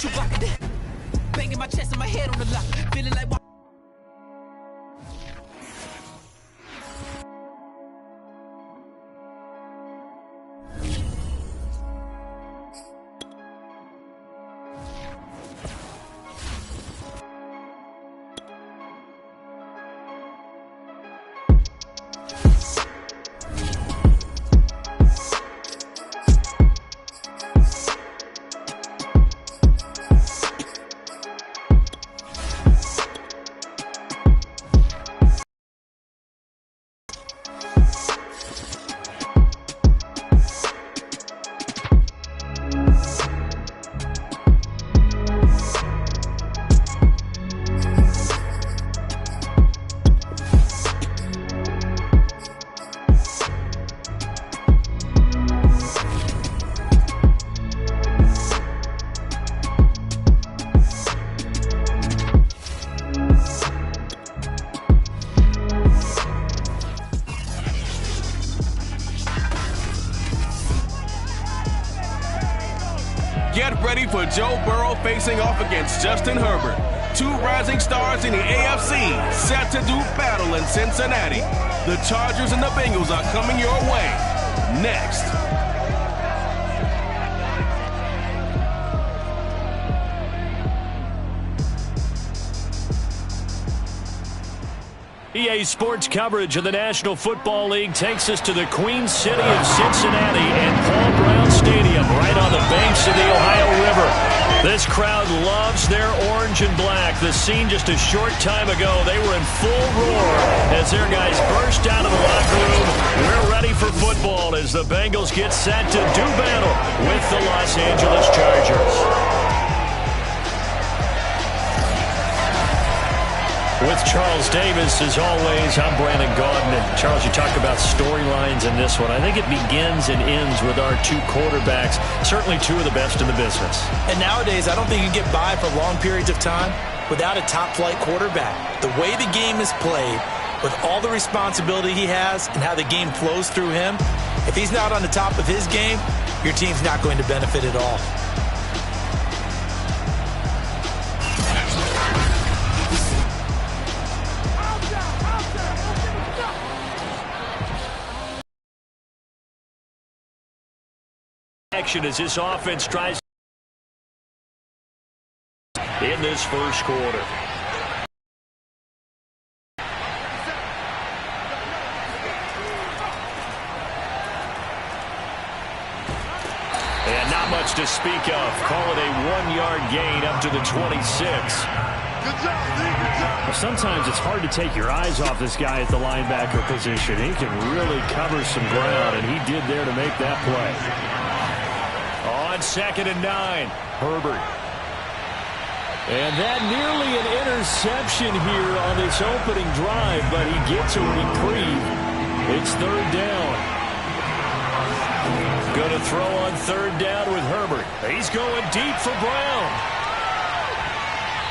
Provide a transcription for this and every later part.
you blocking that. Banging my chest and my head on the lock. Feeling like Get ready for Joe Burrow facing off against Justin Herbert. Two rising stars in the AFC set to do battle in Cincinnati. The Chargers and the Bengals are coming your way next. EA Sports coverage of the National Football League takes us to the Queen City of Cincinnati and Paul Brown Stadium right on the banks of the Ohio River. This crowd loves their orange and black. The scene just a short time ago, they were in full roar as their guys burst out of the locker room. We're ready for football as the Bengals get set to do battle with the Los Angeles Chargers. With Charles Davis, as always, I'm Brandon Gaudin. Charles, you talk about storylines in this one. I think it begins and ends with our two quarterbacks, certainly two of the best in the business. And nowadays, I don't think you get by for long periods of time without a top-flight quarterback. The way the game is played, with all the responsibility he has and how the game flows through him, if he's not on the top of his game, your team's not going to benefit at all. As this offense tries in this first quarter. And not much to speak of. Call it a 1-yard gain up to the 26. Well, sometimes it's hard to take your eyes off this guy at the linebacker position. He can really cover some ground, and he did there to make that play. On 2nd and 9, Herbert. And that nearly an interception here on this opening drive, but he gets a reprieve. It's 3rd down. Going to throw on 3rd down with Herbert. He's going deep for Brown.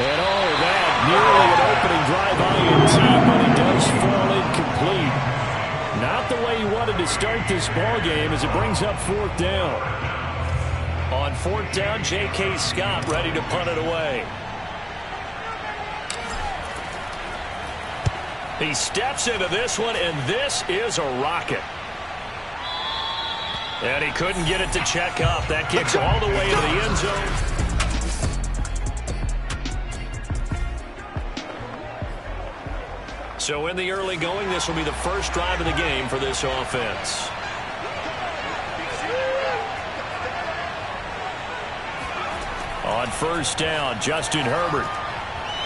And oh, that nearly an opening drive INT, but he does fall incomplete. Not the way he wanted to start this ball game as it brings up 4th down. On 4th down, J.K. Scott ready to punt it away. He steps into this one, and this is a rocket. And he couldn't get it to check up. That kicks all the way into the end zone. So in the early going, this will be the first drive of the game for this offense. On 1st down, Justin Herbert.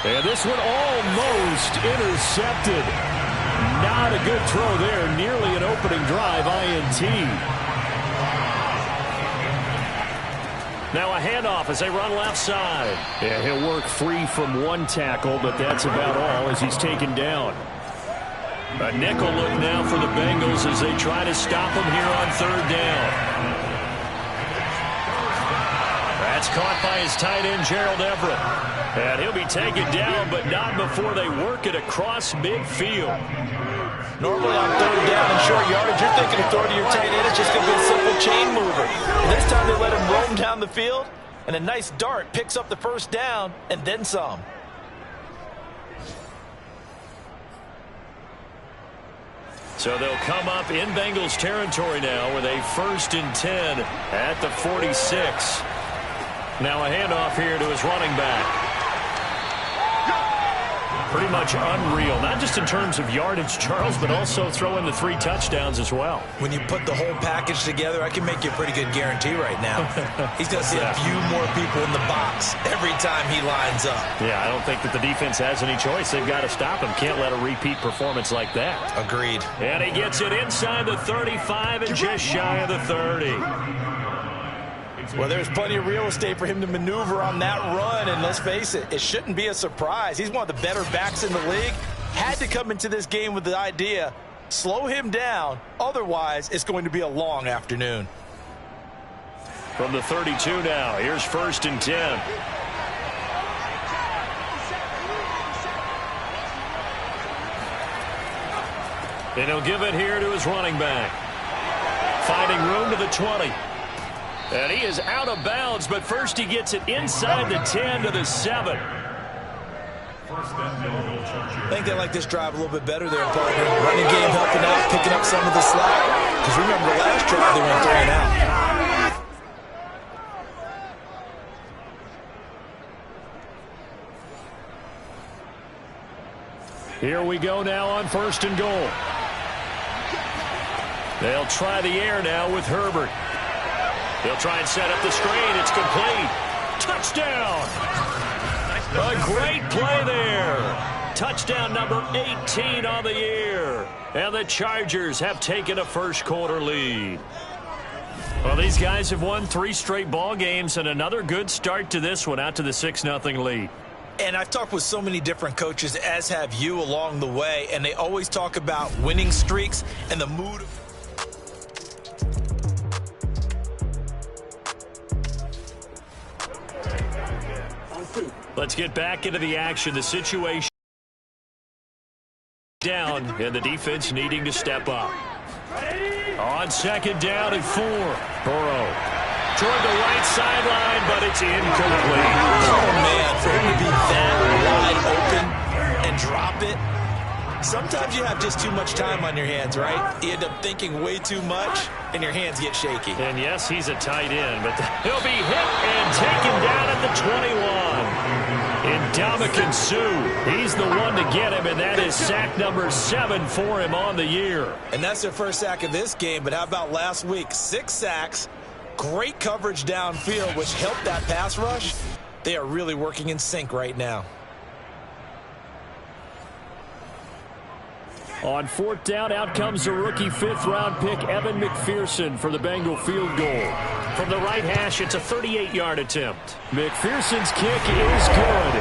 And this one almost intercepted. Not a good throw there. Nearly an opening drive INT. Now a handoff as they run left side. Yeah, he'll work free from one tackle, but that's about all as he's taken down. A nickel look now for the Bengals as they try to stop him here on 3rd down. That's caught by his tight end, Gerald Everett. And he'll be taken down, but not before they work it across midfield. Normally on 3rd down and short yardage, you're thinking of throwing to your tight end. It's just going to be a simple chain mover. And this time they let him roam down the field. And a nice dart picks up the first down and then some. So they'll come up in Bengals territory now with a 1st and 10 at the 46. Now a handoff here to his running back. Pretty much unreal, not just in terms of yardage, Charles, but also throwing the 3 touchdowns as well. When you put the whole package together, I can make you a pretty good guarantee right now. He's going to see a few more people in the box every time he lines up. Yeah, I don't think that the defense has any choice. They've got to stop him. Can't let a repeat performance like that. Agreed. And he gets it inside the 35 and just shy of the 30. Well, there's plenty of real estate for him to maneuver on that run, and let's face it, it shouldn't be a surprise. He's one of the better backs in the league. Had to come into this game with the idea, slow him down, otherwise it's going to be a long afternoon. From the 32 now, here's 1st and 10. And he'll give it here to his running back. Finding room to the 20. And he is out of bounds, but first he gets it inside the 10 to the 7. I think they like this drive a little bit better there, partner. Running game helping out, picking up some of the slack. Because remember, the last drive they went 3 and out. Here we go now on 1st and goal. They'll try the air now with Herbert. He'll try and set up the screen. It's complete. Touchdown. A great play there. Touchdown number 18 on the year. And the Chargers have taken a first-quarter lead. Well, these guys have won 3 straight ball games and another good start to this one out to the 6-0 lead. And I've talked with so many different coaches, as have you, along the way, and they always talk about winning streaks and the mood of Let's get back into the action. The situation down, and the defense needing to step up. On 2nd down and 4. Burrow toward the right sideline, but it's incomplete. Oh, man, for him to be that wide open and drop it. Sometimes you have just too much time on your hands, right? You end up thinking way too much, and your hands get shaky. And yes, he's a tight end, but he'll be hit and taken down at the 21. Ndamukong Suh, he's the one to get him, and that is sack number 7 for him on the year. And that's their first sack of this game, but how about last week? 6 sacks, great coverage downfield, which helped that pass rush. They are really working in sync right now. On 4th down, out comes the rookie 5th-round pick, Evan McPherson, for the Bengal field goal. From the right hash, it's a 38-yard attempt. McPherson's kick is good.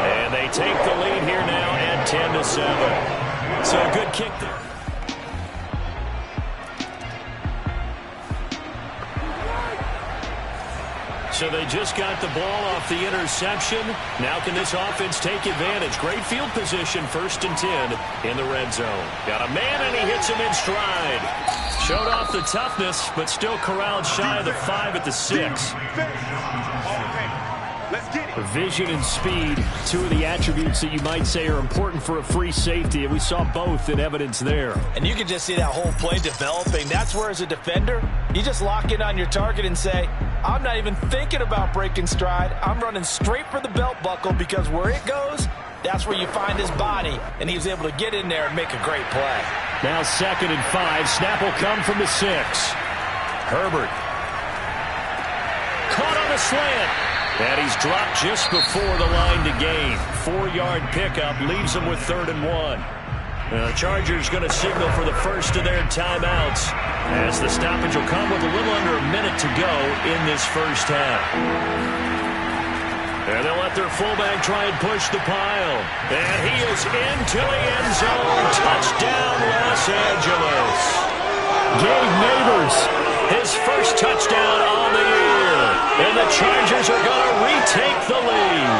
And they take the lead here now at 10-7. So a good kick there. So they just got the ball off the interception. Now can this offense take advantage? Great field position, 1st and 10 in the red zone. Got a man, and he hits him in stride. Showed off the toughness, but still corralled shy of the 5 at the 6. Vision and speed, 2 of the attributes that you might say are important for a free safety, and we saw both in evidence there. And you can just see that whole play developing. That's where, as a defender, you just lock in on your target and say, I'm not even thinking about breaking stride. I'm running straight for the belt buckle, because where it goes, that's where you find his body, and he was able to get in there and make a great play. Now 2nd and 5. Snap will come from the 6. Herbert. Caught on the slant. And he's dropped just before the line to gain. 4-yard pickup leaves him with 3rd and 1. The Chargers going to signal for the first of their timeouts, as the stoppage will come with a little under a minute to go in this first half. And they'll let their fullback try and push the pile. And he is into the end zone. Touchdown, Los Angeles. Gabe Neighbors, his first touchdown on the year. And the Chargers are going to retake the lead.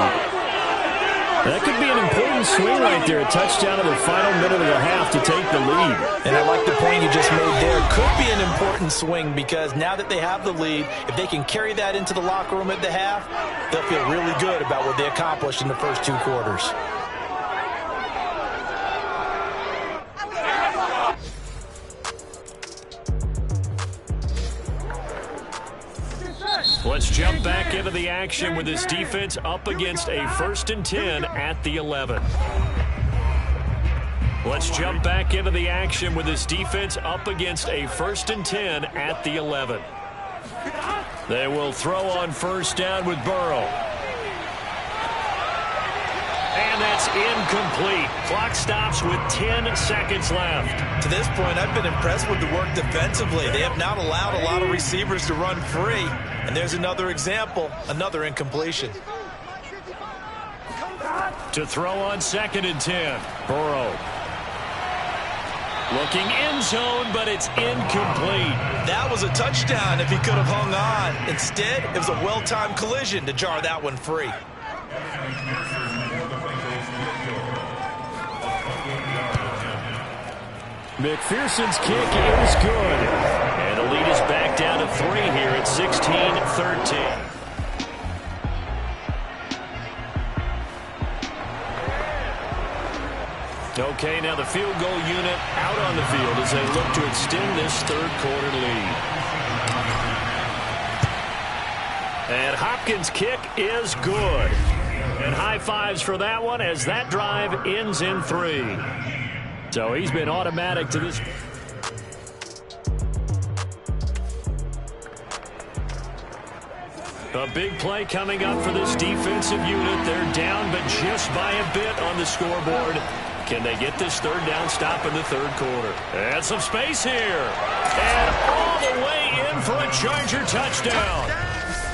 That could be an important important swing right there. A touchdown in the final minute of the half to take the lead. And I like the point you just made there. Could be an important swing because now that they have the lead, if they can carry that into the locker room at the half, they'll feel really good about what they accomplished in the first 2 quarters. Let's jump back into the action with this defense up against a 1st and 10 at the 11. Let's jump back into the action with this defense up against a 1st and 10 at the 11. They will throw on 1st down with Burrow. And that's incomplete. Clock stops with 10 seconds left. To this point, I've been impressed with the work defensively. They have not allowed a lot of receivers to run free. And there's another example, another incompletion. To throw on 2nd and 10. Burrow. Looking end zone, but it's incomplete. That was a touchdown if he could have hung on. Instead, it was a well-timed collision to jar that one free. McPherson's kick is good. And the lead is back down to 3 here at 16-13. Okay, now the field goal unit out on the field as they look to extend this 3rd quarter lead. And Hopkins' kick is good. And high fives for that one as that drive ends in 3. So he's been automatic to this. A big play coming up for this defensive unit. They're down, but just by a bit on the scoreboard. Can they get this 3rd down stop in the 3rd quarter? And some space here. And all the way in for a Charger touchdown.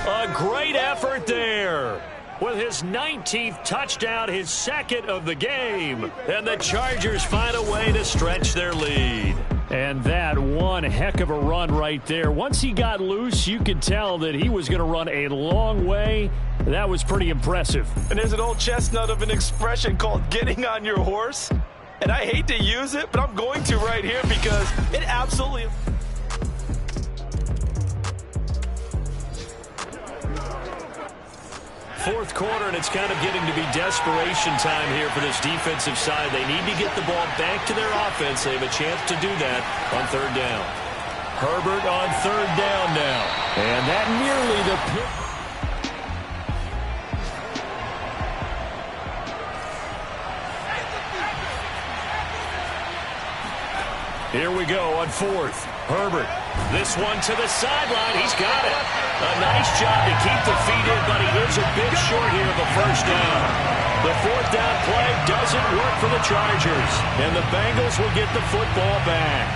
A great effort there. With his 19th touchdown, his 2nd of the game. And the Chargers find a way to stretch their lead. And that one heck of a run right there. Once he got loose, you could tell that he was going to run a long way. That was pretty impressive. And there's an old chestnut of an expression called getting on your horse. And I hate to use it, but I'm going to right here because it absolutely... Fourth quarter, and it's kind of getting to be desperation time here for this defensive side. They need to get the ball back to their offense. They have a chance to do that on 3rd down. Herbert on 3rd down now. And that nearly the pick. Here we go on 4th. Herbert. This one to the sideline. He's got it. A nice job to keep the feet in, but he is a bit short here of the 1st down. The 4th down play doesn't work for the Chargers, and the Bengals will get the football back.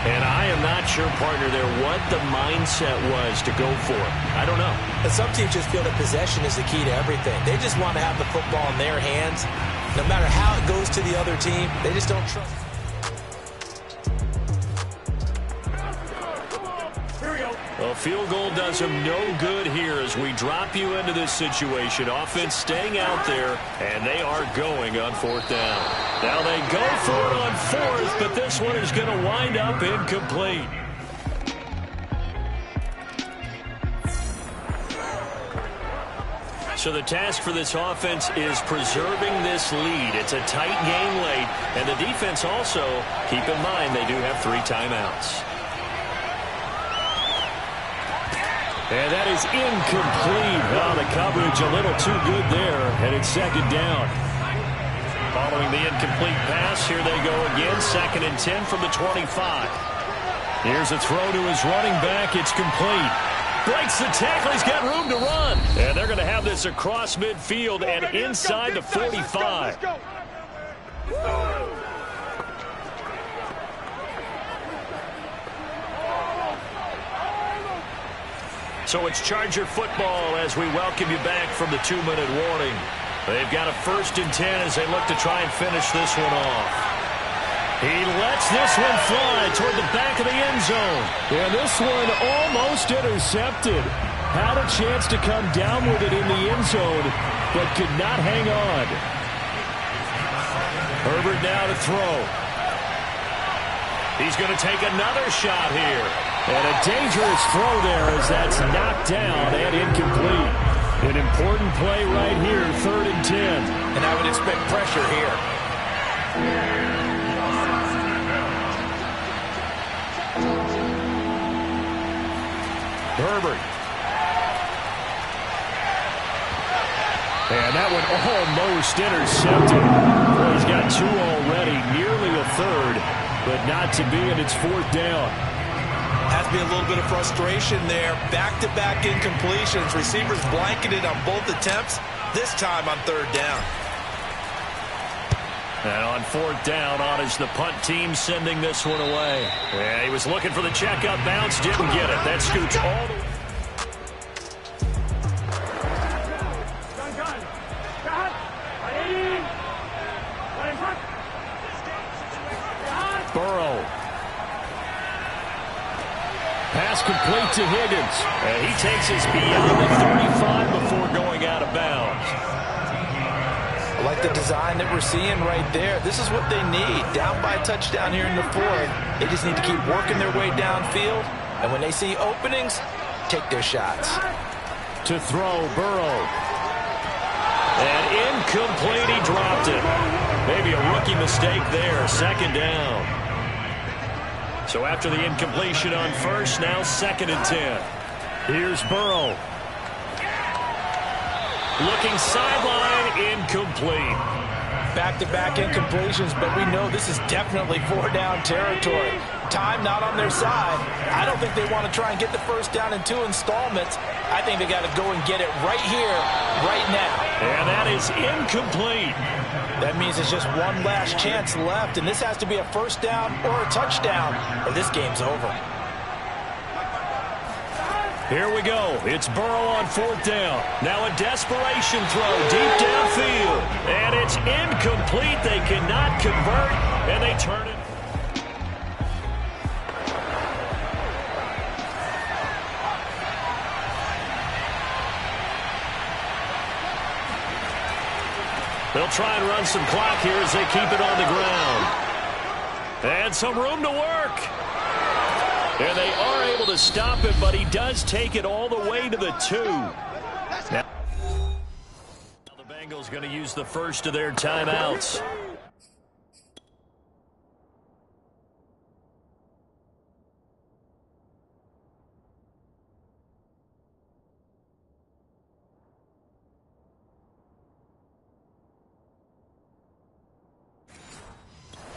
And I am not sure, partner, there what the mindset was to go for it. I don't know. But some teams just feel that possession is the key to everything. They just want to have the football in their hands. No matter how it goes to the other team, they just don't trust. A field goal does them no good here as we drop you into this situation. Offense staying out there, and they are going on 4th down. Now they go for it on 4th, but this one is going to wind up incomplete. So the task for this offense is preserving this lead. It's a tight game late, and the defense also, keep in mind, they do have 3 timeouts. And that is incomplete. Well, the coverage a little too good there, and it's 2nd down. Following the incomplete pass, here they go again. 2nd and 10 from the 25. Here's a throw to his running back. It's complete. Breaks the tackle. He's got room to run. And they're going to have this across midfield and inside the 45. So it's Charger football as we welcome you back from the 2-minute warning. They've got a 1st and 10 as they look to try and finish this one off. He lets this one fly toward the back of the end zone. And this one almost intercepted. Had a chance to come down with it in the end zone, but could not hang on. Herbert now to throw. He's going to take another shot here. And a dangerous throw there as that's knocked down and incomplete. An important play right here, 3rd and 10. And I would expect pressure here. Herbert. And that one almost intercepted. Well, he's got 2 already, nearly a 3rd, but not to be, and it's 4th down. Has to be a little bit of frustration there. Back-to-back incompletions. Receivers blanketed on both attempts, this time on 3rd down. And on 4th down, on is the punt team sending this one away. Yeah, he was looking for the checkup bounce, didn't get it. That scoots all the way. Burrow. Pass complete to Higgins. And he takes us beyond the 35 before going out of bounds. I like the design that we're seeing right there. This is what they need. Down by a touchdown here in the 4th. They just need to keep working their way downfield. And when they see openings, take their shots. To throw, Burrow. And incomplete, he dropped it. Maybe a rookie mistake there, 2nd down. So after the incompletion on 1st, now 2nd and 10. Here's Burrow. Looking sideline, incomplete. Back-to-back incompletions, but we know this is definitely 4-down territory. Time not on their side. I don't think they want to try and get the 1st down in 2 installments. I think they got to go and get it right here, right now. And that is incomplete. That means it's just one last chance left, and this has to be a 1st down or a touchdown, or this game's over. Here we go. It's Burrow on 4th down. Now a desperation throw deep downfield. And it's incomplete. They cannot convert, and they turn it. They'll try and run some clock here as they keep it on the ground. And some room to work. And they are able to stop it, but he does take it all the way to the 2. Now the Bengals going to use the first of their timeouts.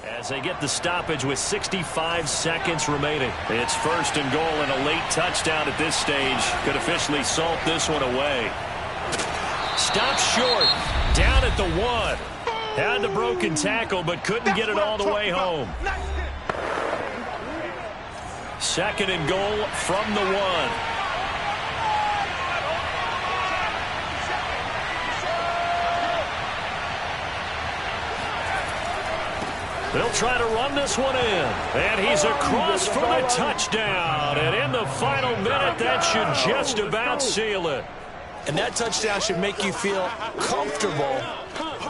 As they get the stoppage with 65 seconds remaining. It's 1st and goal, and a late touchdown at this stage could officially salt this one away. Stopped short, down at the 1. Had the broken tackle, but couldn't get it all the way home. 2nd and goal from the 1. They'll try to run this one in. And he's across for the touchdown. And in the final minute, that should just about seal it. And that touchdown should make you feel comfortable.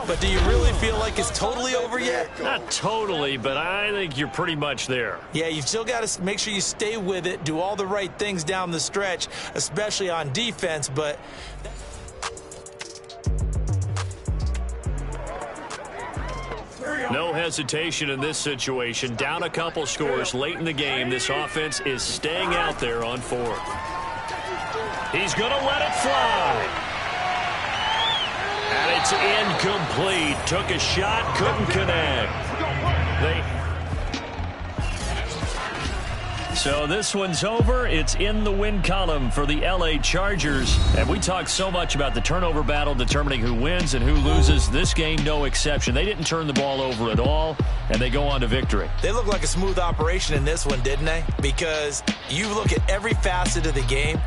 But do you really feel like it's totally over yet? Not totally, but I think you're pretty much there. Yeah, you've still got to make sure you stay with it, do all the right things down the stretch, especially on defense, but... No hesitation in this situation. Down a couple scores late in the game. This offense is staying out there on 4th. He's going to let it fly. And it's incomplete. Took a shot, couldn't connect. So this one's over. It's in the win column for the LA Chargers. And we talked so much about the turnover battle determining who wins and who loses. This game, no exception. They didn't turn the ball over at all, and they go on to victory. They look like a smooth operation in this one, didn't they? Because you look at every facet of the game,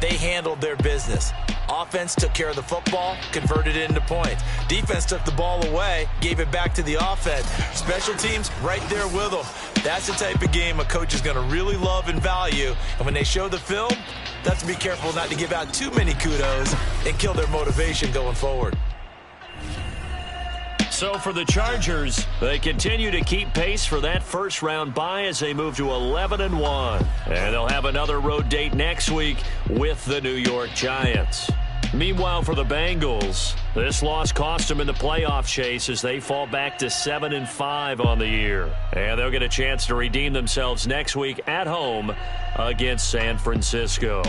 they handled their business. Offense took care of the football, converted it into points. Defense took the ball away, gave it back to the offense. Special teams, right there with them. That's the type of game a coach is going to really love and value. And when they show the film, they have to be careful not to give out too many kudos and kill their motivation going forward. So for the Chargers, they continue to keep pace for that first-round bye as they move to 11-1. And they'll have another road date next week with the New York Giants. Meanwhile, for the Bengals, this loss cost them in the playoff chase as they fall back to 7-5 on the year. And they'll get a chance to redeem themselves next week at home against San Francisco.